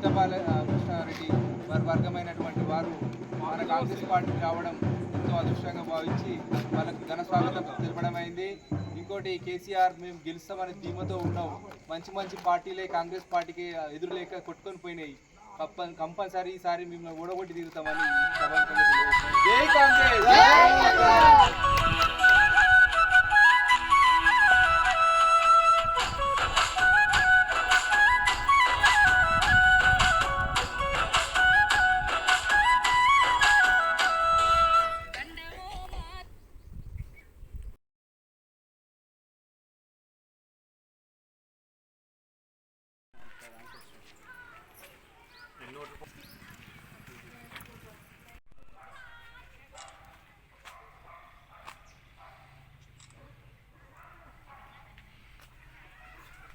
కృష్ణారెడ్డి వారి వర్గమైనటువంటి వారు మన కాంగ్రెస్ పార్టీకి రావడం ఎంతో అదృష్టంగా భావించి వాళ్ళకు ఘన స్వాగతం తెలపడమైంది. ఇంకోటి కేసీఆర్ మేము గెలుస్తామనే ధీమతో ఉన్నాం. మంచి మంచి పార్టీలే కాంగ్రెస్ పార్టీకి ఎదురులేక కొట్టుకొని పోయినాయి. కంపల్సరీ ఈసారి మేము ఓడగొట్టి తీరుతామని జై కాంగ్రెస్.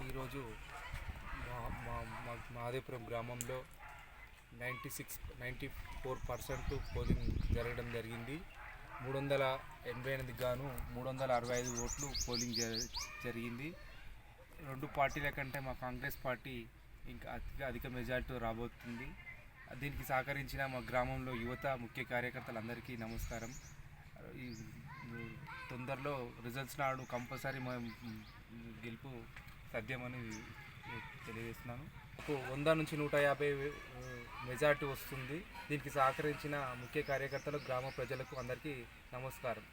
ఈరోజు మహదేపురం గ్రామంలో 94% పోలింగ్ జరగడం జరిగింది. 388 గాను 365 ఓట్లు పోలింగ్ జరిగింది. రెండు పార్టీల కంటే మా కాంగ్రెస్ పార్టీ ఇంకా అధిక మెజార్టీ రాబోతుంది. దీనికి సహకరించిన మా గ్రామంలో యువత ముఖ్య కార్యకర్తలందరికీ నమస్కారం. తొందరలో రిజల్ట్స్ నాడు కంపల్సరీ గెలుపు సాధ్యమని తెలియజేస్తున్నాను. 100 నుంచి 150 మెజార్టీ వస్తుంది. దీనికి సహకరించిన ముఖ్య కార్యకర్తలు, గ్రామ ప్రజలకు అందరికీ నమస్కారం.